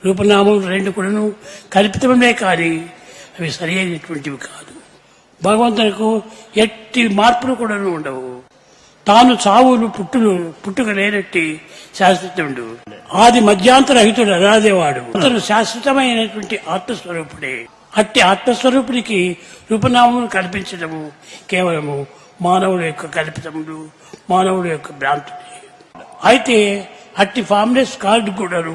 రూపనామం రెండు కూడాను కల్పితమే కానీ అవి సరి అయినటువంటివి కాదు. భగవంతునికి ఎట్టి మార్పులు కూడా ఉండవు. తాను చావులు పుట్టుక లేనట్టి శాశ్వతుడు, ఆది మధ్యాంతరహితుడు, అనాదేవాడు. అతను శాశ్వతమైనటువంటి ఆత్మస్వరూపుడే. అట్టి ఆత్మస్వరూపుడికి రూపనామమును కల్పించడము కేవలము మానవుల యొక్క కల్పితములు, మానవుల యొక్క భ్రాంతులే. అయితే అట్టి ఫామ్లెస్ కార్డు కూడాను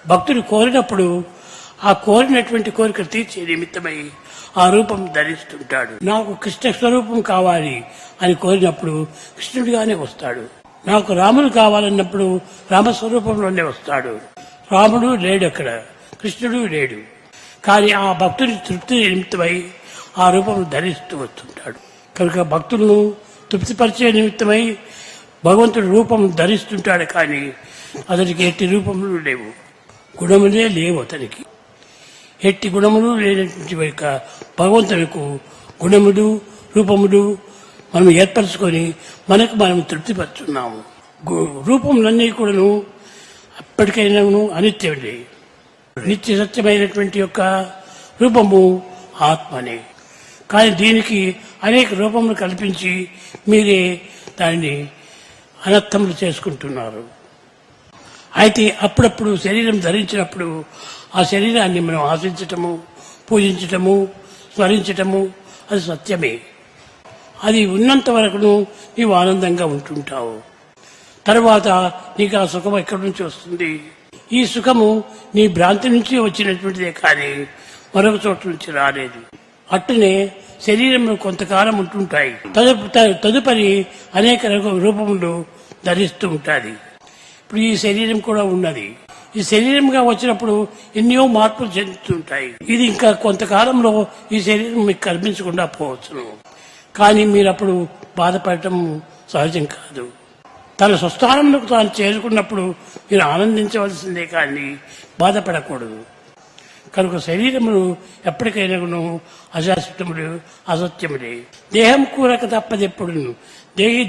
భక్తుడు కోరినప్పుడు ఆ కోరినటువంటి కోరిక తీర్చే నిమిత్తమై ఆ రూపం ధరిస్తుంటాడు. నాకు కృష్ణ స్వరూపం కావాలి అని కోరినప్పుడు కృష్ణుడిగానే వస్తాడు. నాకు రాముడు కావాలన్నప్పుడు రామస్వరూపంలోనే వస్తాడు. రాముడు లేడు అక్కడ, కృష్ణుడు లేడు. కానీ ఆ భక్తుడి తృప్తి నిమిత్తమై ఆ రూపం ధరిస్తూ వస్తుంటాడు. కనుక భక్తులను తృప్తిపరిచే నిమిత్తమై భగవంతుడి రూపం ధరిస్తుంటాడు. కానీ అతనికి ఎట్టి రూపములు లేవు, గుణములే లేవు. అతనికి ఎట్టి గుణములు లేనటువంటి భగవంతునికి గుణములు రూపములు మనం ఏర్పరచుకొని మనం తృప్తిపరుచున్నాము. రూపములన్నీ కూడాను అప్పటికైనా అనిత్యమే. నిత్య సత్యమైనటువంటి యొక్క రూపము ఆత్మనే. కానీ దీనికి అనేక రూపములు కల్పించి మీరే దాన్ని అనర్థములు చేసుకుంటున్నారు. అయితే అప్పుడప్పుడు శరీరం ధరించినప్పుడు ఆ శరీరాన్ని మనం ఆశించటము, పూజించటము, స్మరించటము అది సత్యమే. అది ఉన్నంత వరకును నీవు ఆనందంగా ఉంటుంటావు. తర్వాత నీకు ఆ సుఖం ఎక్కడి నుంచి వస్తుంది? ఈ సుఖము నీ భ్రాంతి నుంచి వచ్చినటువంటిదే కానీ మరొక చోట నుంచి రాలేదు. అట్టునే శరీరంలో కొంతకాలం ఉంటుంటాయి, తదుపరి అనేక రూపములు ధరిస్తూ ఉంటుంది. ఇప్పుడు ఈ శరీరం కూడా ఉన్నది. ఈ శరీరంగా వచ్చినప్పుడు ఎన్నో మార్పులు చెందుతుంటాయి. ఇది ఇంకా కొంతకాలంలో ఈ శరీరం మీకు కనిపించకుండా పోవచ్చును. కానీ మీరు అప్పుడు బాధపడటం సహజం కాదు. తన స్వస్థానంలోకి తాను చేరుకున్నప్పుడు మీరు ఆనందించవలసిందే కానీ బాధపడకూడదు. కనుక శరీరమును ఎప్పటికైనా అశాశ్వతములు, అసత్యములే. దేహం కూరక తప్పదెప్పుడు, దేహి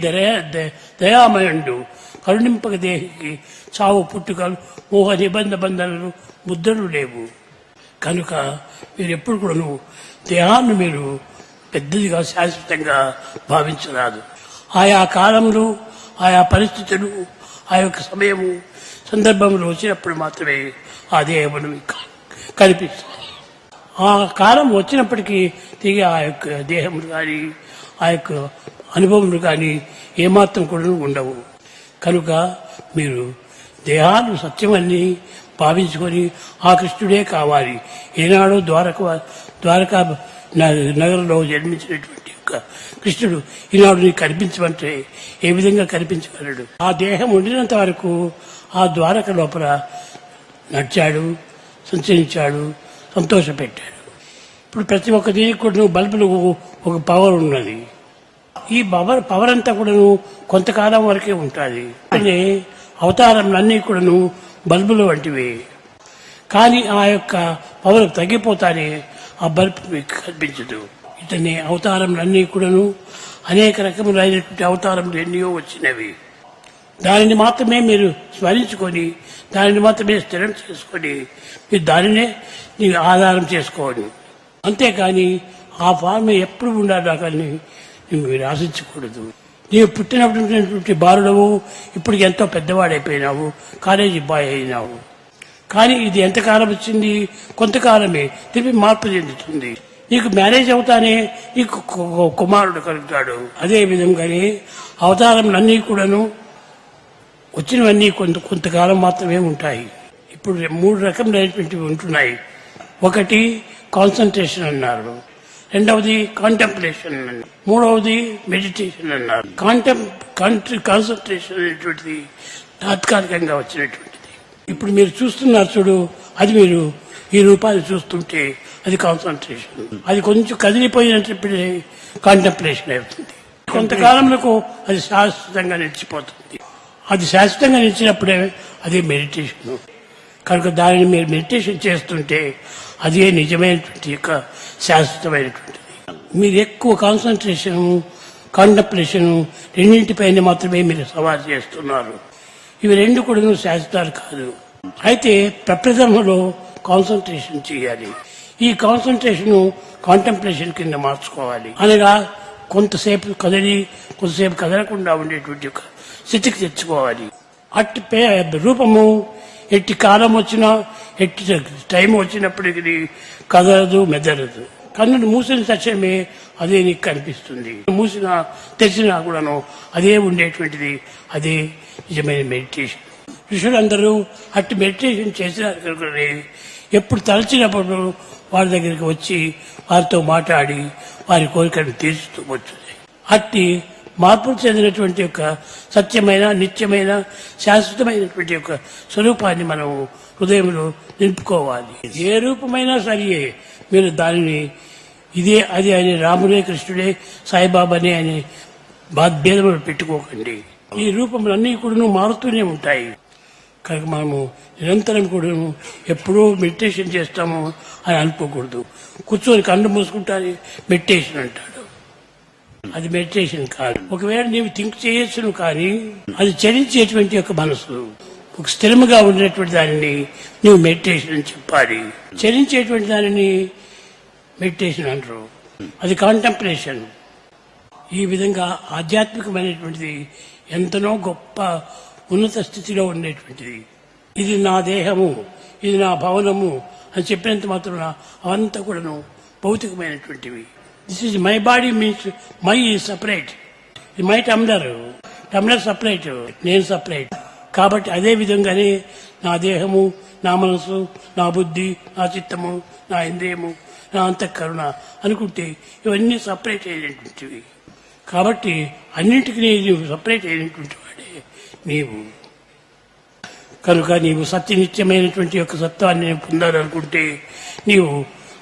దయామయుండు, కరుణింపక దేహికి చావు పుట్టుకలు, మోహ నిబంధ బంధనలు, ముద్రలు లేవు. కనుక మీరు ఎప్పుడు కూడాను దేహాన్ని మీరు పెద్దదిగా శాశ్వతంగా భావించరాదు. ఆయా కాలంలో, ఆయా పరిస్థితులు, ఆ యొక్క సమయము, సందర్భంలో వచ్చినప్పుడు మాత్రమే ఆ దేహమును కనిపిస్తుంది. ఆ కాలం వచ్చినప్పటికీ తిరిగి ఆ యొక్క దేహములు కానీ ఆ యొక్క అనుభవములు కానీ ఏమాత్రం కూడా ఉండవు. కనుక మీరు దేహాలు సత్యమని భావించుకొని ఆ కృష్ణుడే కావాలి. ఏనాడో ద్వారకా నగరంలో జన్మించినటువంటి యొక్క కృష్ణుడు ఈనాడు నీకు కనిపించమంటే ఏ విధంగా కనిపించగలడు? ఆ దేహం ఉండినంత వరకు ఆ ద్వారక లోపల నడిచాడు, సంచరించాడు, సంతోషపెట్టాడు. ఇప్పుడు ప్రతి ఒక్క దీనికి కూడా బల్బులు ఒక పవర్ ఉన్నది. ఈ పవర్ అంతా కూడాను కొంతకాలం వరకే ఉంటుంది. అవతారంలన్నీ కూడాను బల్బులు వంటివి. కానీ ఆ యొక్క పవర్ తగ్గిపోతానే ఆ బల్బ్ మీకు కనిపించదు. ఇతని అవతారంలన్నీ కూడాను అనేక రకములైనటువంటి అవతారములు ఎన్నో వచ్చినవి. దానిని మాత్రమే మీరు స్మరించుకొని, దానిని మాత్రమే స్థిరం చేసుకొని మీరు దానినే నీకు ఆధారం చేసుకోండి. అంతేకాని ఆ ఫార్మ్ ఎప్పుడు ఉండాలి కానీ మీరు ఆశించకూడదు. నీవు పుట్టినటువంటి బాలుడవు, ఇప్పుడు ఎంతో పెద్దవాడైపోయినావు, కాలేజీ బాయ్ అయినావు. కానీ ఇది ఎంతకాలం వచ్చింది? కొంతకాలమే. తిరిగి మార్పు చెందుతుంది. నీకు మ్యారేజ్ అవుతానే నీకు కుమారుడు కలుగుతాడు. అదే విధంగానే అవతారములన్నీ కూడాను వచ్చినవన్నీ కొంతకాలం మాత్రమే ఉంటాయి. ఇప్పుడు 3 రకములైనటువంటివి ఉంటున్నాయి. ఒకటి కాన్సన్ట్రేషన్ అన్నారు, రెండవది కాంటెంప్లేషన్ అన్నారు, మూడవది మెడిటేషన్ అన్నారు. కాన్సన్ట్రేషన్ అనేటువంటిది తాత్కాలికంగా వచ్చినటువంటిది. ఇప్పుడు మీరు చూస్తున్నారు చూడు, అది మీరు ఈ రూపాన్ని చూస్తుంటే అది కాన్సన్ట్రేషన్. అది కొంచెం కదిలిపోయినప్పుడు కాంటెంప్లేషన్ అవుతుంది. కొంతకాలంలో అది శాశ్వతంగా నిలిచిపోతుంది. అది శాశ్వతంగా నిలిచినప్పుడే అది మెడిటేషన్. కనుక దానిని మీరు మెడిటేషన్ చేస్తుంటే అదే నిజమైనటువంటి యొక్క శాశ్వతమైనటువంటిది. మీరు ఎక్కువ కాన్సన్ట్రేషన్, కాంటెంప్లేషన్ రెండింటిపైన మాత్రమే మీరు సవాల్ చేస్తున్నారు. ఇవి రెండు కూడా శాశ్వతాలు కాదు. అయితే ప్రప్రథమలో కాన్సన్ట్రేషన్ చేయాలి. ఈ కాన్సన్ట్రేషన్ కాంటెంప్లేషన్ కింద మార్చుకోవాలి. అనగా కొంతసేపు కదిలి కొంతసేపు కదలకుండా ఉండేటువంటి ఒక స్థితికి తెచ్చుకోవాలి. అట్టి రూపము ఎట్టి కాలం వచ్చినా ఎట్టి టైం వచ్చినప్పటికీ కదలదు, మెదలదు. కన్నును మూసిన తక్షణమే అదే నీకు కనిపిస్తుంది. మూసినా తెరిచినా కూడాను అదే ఉండేటువంటిది. అదే నిజమైన మెడిటేషన్. ఋషులందరూ అట్టి మెడిటేషన్ చేసినారు కనుకనే ఎప్పుడు తలచినప్పుడు వారి దగ్గరికి వచ్చి వారితో మాట్లాడి వారి కోరికను తీర్చుతూ వచ్చింది. అట్టి మార్పులు చెందినటువంటి యొక్క సత్యమైన, నిత్యమైన, శాశ్వతమైనటువంటి యొక్క స్వరూపాన్ని మనం హృదయంలో నింపుకోవాలి. ఏ రూపమైనా సరే మీరు దానిని ఇదే అది అని రాముడే, కృష్ణుడే, సాయిబాబానే అని భేదములు పెట్టుకోకండి. ఈ రూపములన్నీ కూడా మారుతూనే ఉంటాయి. కనుక మనము నిరంతరం కూడా ఎప్పుడూ మెడిటేషన్ చేస్తాము అని అనుకోకూడదు. కూర్చొని కళ్ళు మూసుకుంటారు మెడిటేషన్ అంటాడు. అది మెడిటేషన్ కాదు. ఒకవేళ నీవు థింక్ చేయొచ్చును, కానీ అది చలించేటువంటి యొక్క మనసు, ఒక స్థిరముగా ఉండేటువంటి దానిని నువ్వు మెడిటేషన్ అని చెప్పాలి. చలించేటువంటి దానిని మెడిటేషన్ అంటారు. అది కాంటెంప్లేషన్. ఈ విధంగా ఆధ్యాత్మికమైనటువంటిది ఎంతనో గొప్ప ఉన్నత స్థితిలో ఉండేటువంటిది. ఇది నా దేహము, ఇది నా భవనము అని చెప్పినంత మాత్రం అవంతా కూడాను భౌతికమైనటువంటివి. This is my body means my is separate. My tumbler separate, నేను సపరేట్. కాబట్టి అదే విధంగానే నా దేహము, నా మనసు, నా బుద్ధి, నా చిత్తము, నా ఇంద్రియము, నా అంతఃకరణ అనుకుంటే ఇవన్నీ సపరేట్ అయినటువంటివి. కాబట్టి అన్నింటికి నీవు సపరేట్ అయినటువంటి వాడే నీవు. కనుక నీవు సత్యనిత్యమైనటువంటి యొక్క సత్వాన్ని పొందాలనుకుంటే నీవు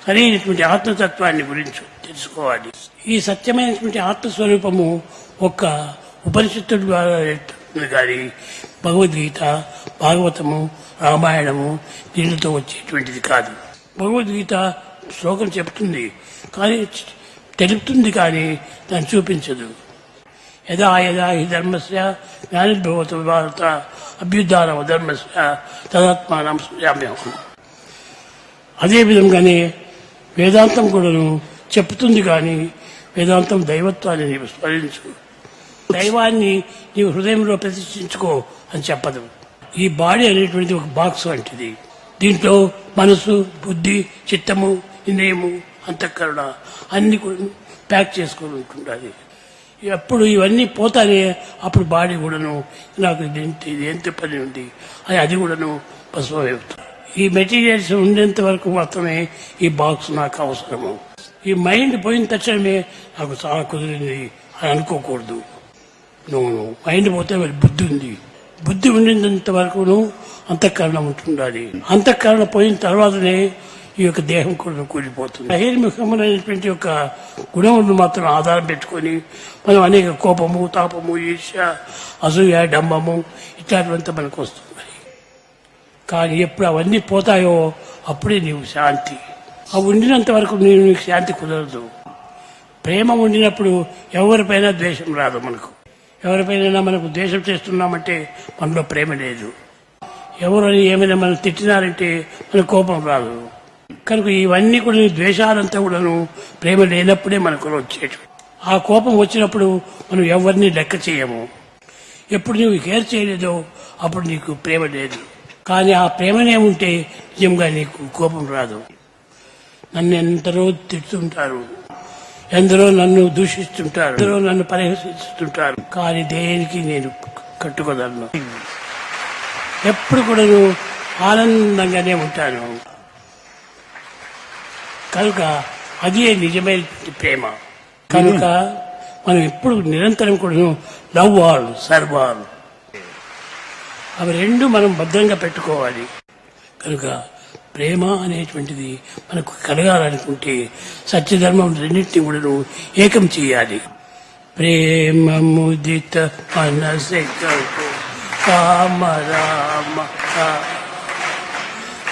సరైనటువంటి ఆత్మతత్వాన్ని గురించి తెలుసుకోవాలి. ఈ సత్యమైనటువంటి ఆత్మస్వరూపము ఒక్క ఉపనిషత్తుల ద్వారా కానీ భగవద్గీత, భాగవతము, రామాయణము దీనితో వచ్చేటువంటిది కాదు. భగవద్గీత శ్లోకం చెప్తుంది కానీ తెలుపుతుంది, కానీ దాన్ని చూపించదు. యదా యదా హి ధర్మస్య జ్ఞానిర్భవతు భారత అభ్యుద్ధానమ ధర్మస్య తదాత్మానం సృజామ్యహం. అదేవిధంగానే వేదాంతం కూడాను చెప్తుంది, కానీ వేదాంతం దైవత్వాన్ని నీవు స్మరించు, దైవాన్ని నీవు హృదయంలో ప్రతిష్ఠించుకో అని చెప్పదు. ఈ బాడీ అనేటువంటిది ఒక బాక్స్ వంటిది. దీంట్లో మనసు, బుద్ధి, చిత్తము, ఇంద్రియము, అంతఃకరణ అన్ని కూడా ప్యాక్ చేసుకొని ఉంటుండాలి. ఎప్పుడు ఇవన్నీ పోతానే అప్పుడు బాడీ కూడాను నాకు ఇది ఎంత పని ఉంది అని అది కూడాను భస్మమవుతుంది. ఈ మెటీరియల్స్ ఉండేంత వరకు మాత్రమే ఈ బాక్స్ నాకు అవసరము. ఈ మైండ్ పోయిన తక్షణమే నాకు చాలా కుదిరింది అని అనుకోకూడదు. నువ్వు మైండ్ పోతే మరి బుద్ధి ఉంది. బుద్ధి ఉండినంత వరకును అంతఃకరణ ఉంటుండాలి. అంతఃకరణ పోయిన తర్వాతనే ఈ యొక్క దేహం కూడా కూలిపోతుంది. బహిర్ముఖమైనటువంటి యొక్క గుణములను మాత్రం ఆధారం పెట్టుకొని మనం అనేక కోపము, తాపము, ఈర్ష్య, అసూయ, డంబము ఇట్లాంటివంతా మనకు వస్తున్నాయి. కానీ ఎప్పుడు అవన్నీ పోతాయో అప్పుడే నీవు శాంతి. అవి ఉండినంత వరకు నీకు శాంతి కుదరదు. ప్రేమ ఉండినప్పుడు ఎవరిపైనా ద్వేషం రాదు. మనకు ఎవరిపైనా మనకు ద్వేషం చేస్తున్నామంటే మనలో ప్రేమ లేదు. ఎవరు ఏమైనా మనం తిట్టినారంటే మనకు కోపం రాదు. కనుక ఇవన్నీ కూడా ద్వేషాలంతా కూడాను ప్రేమ లేనప్పుడే మనకు వచ్చేటు. ఆ కోపం వచ్చినప్పుడు మనం ఎవరిని లెక్క చేయము. ఎప్పుడు నువ్వు కేర్ చేయలేదో అప్పుడు నీకు ప్రేమ లేదు. కానీ ఆ ప్రేమనే ఉంటే నిజంగా నీకు కోపం రాదు. నన్ను ఎందరో తిడుతుంటారు, ఎందరో నన్ను దూషిస్తుంటారు, ఎందరో నన్ను పరిహసిస్తుంటారు, కానీ దేనికి నేను కట్టుకోదలను. ఎప్పుడు కూడా ఆనందంగానే ఉంటాను. కనుక అదే నిజమైన ప్రేమ. కనుక మనం ఎప్పుడు నిరంతరం కూడా లవ్ ఆల్, సర్వ్ ఆల్, అవి రెండు మనం భద్రంగా పెట్టుకోవాలి. కనుక ప్రేమ అనేటువంటిది మనకు కలగాలనుకుంటే సత్యధర్మం రెండింటినీ కూడా ఏకం చేయాలి. ప్రేమ ముదిత మనసే కామ రామ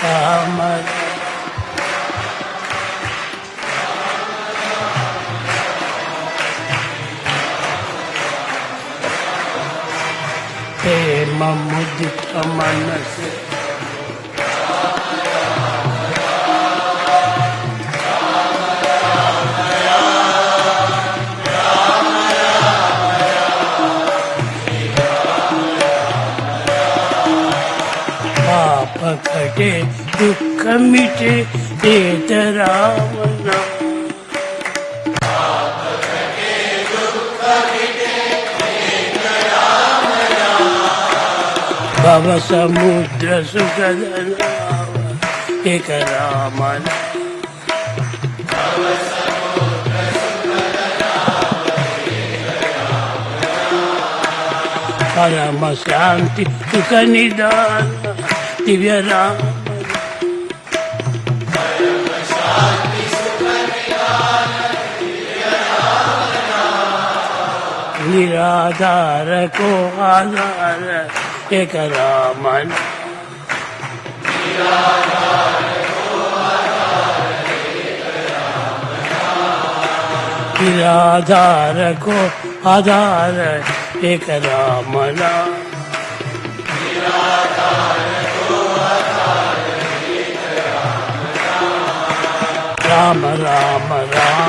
కామ ప్రేమ ముదిత మనసే పాపకటే దుఃఖమిటే ఏతరామన భవ సముద్ర సుఖదనావ ఏక రామన పరమ శాంతి సుఖ నిదాన దివ్య రామ निराधार को आधार एक रामन निराधार को आधार एक रामना राम राम राम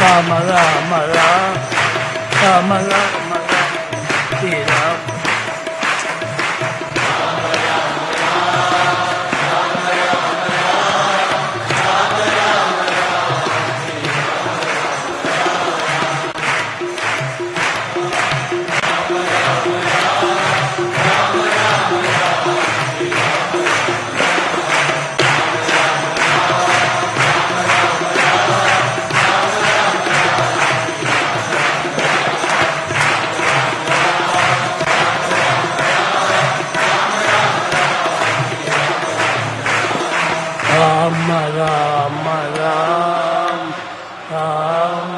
राम राम राम राम राम श्री राम राम राम राम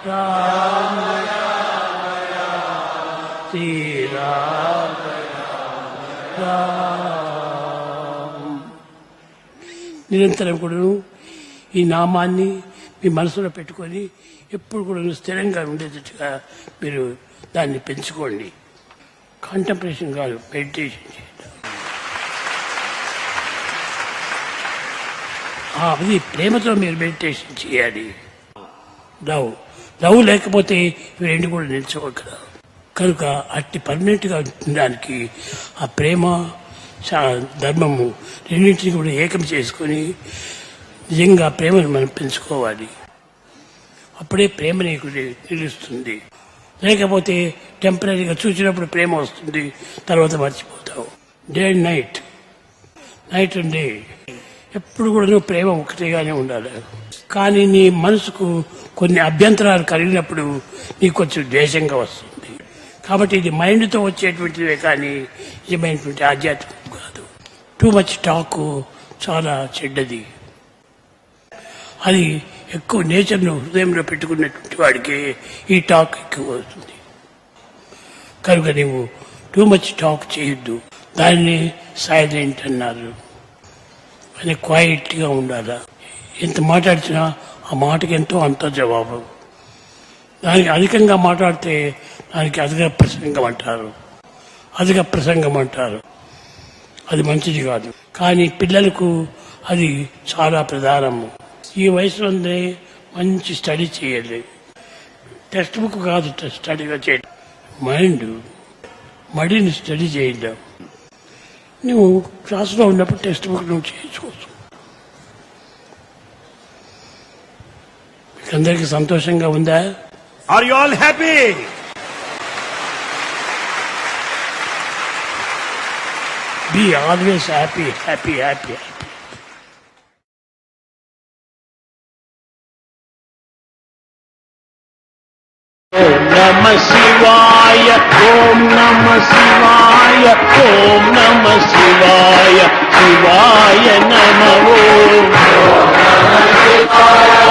राम राम श्री राम राम నిరంతరం కూడా ఈ నామాన్ని మీ మనసులో పెట్టుకొని ఎప్పుడు కూడా స్థిరంగా ఉండేటట్టుగా మీరు దాన్ని పెంచుకోండి. కాంటెంప్లేషన్ కాదు, మెడిటేషన్ చేయండి. అది ప్రేమతో మీరు మెడిటేషన్ చేయాలి. లవ్ లేకపోతే ఇవి రెండు కూడా నిల్చోవు కదా. కనుక అట్టి పర్మనెంట్గా ఉండడానికి ఆ ప్రేమ ధర్మము రెండింటినీ కూడా ఏకం చేసుకొని నిజంగా ప్రేమను మనం పెంచుకోవాలి. అప్పుడే ప్రేమ నీకు నిలుస్తుంది. లేకపోతే టెంపరీగా చూసినప్పుడు ప్రేమ వస్తుంది, తర్వాత మర్చిపోతావు. Day and night, night and day ఎప్పుడు కూడా నువ్వు ప్రేమ ఒకటిగానే ఉండాలి. కానీ నీ మనసుకు కొన్ని అభ్యంతరాలు కలిగినప్పుడు నీకు కొంచెం ద్వేషంగా వస్తుంది. కాబట్టి ఇది మైండ్తో వచ్చేటువంటివే కానీ నిజమైనటువంటి ఆధ్యాత్మికం కాదు. టూ మచ్ టాక్ చాలా చెడ్డది. అది ఎక్కువ నేచర్ను హృదయంలో పెట్టుకున్నటువంటి వాడికి ఈ టాక్ ఎక్కువ అవుతుంది. కనుక నీవు టూ మచ్ టాక్ చేయొద్దు. దాన్ని సైలెంట్ అన్నారు. అని క్వైట్గా ఉండాలా. ఎంత మాట్లాడినా ఆ మాటకి ఎంతో అంత జవాబు. దానికి అధికంగా మాట్లాడితే దానికి అధిక ప్రసంగం అంటారు, అధిక ప్రసంగం అంటారు. అది మంచిది కాదు. కానీ పిల్లలకు అది చాలా ప్రధానము. ఈ వయసులోనే మంచి స్టడీ చేయాలి. టెక్స్ట్ బుక్ కాదు స్టడీగా చేయడం, మైండ్ మడిని స్టడీ చేయడం. నువ్వు క్లాసులో ఉన్నప్పుడు టెక్స్ట్ బుక్ నువ్వు చేసుకోవచ్చు. మీకు అందరికీ సంతోషంగా ఉందా? Are you all happy? Be always happy, happy, happy. ఓం నమ శివాయ, ఓం నమ శివాయ, ఓం నమ శివాయ, శివాయ నమః. ఓం నమ శివాయ.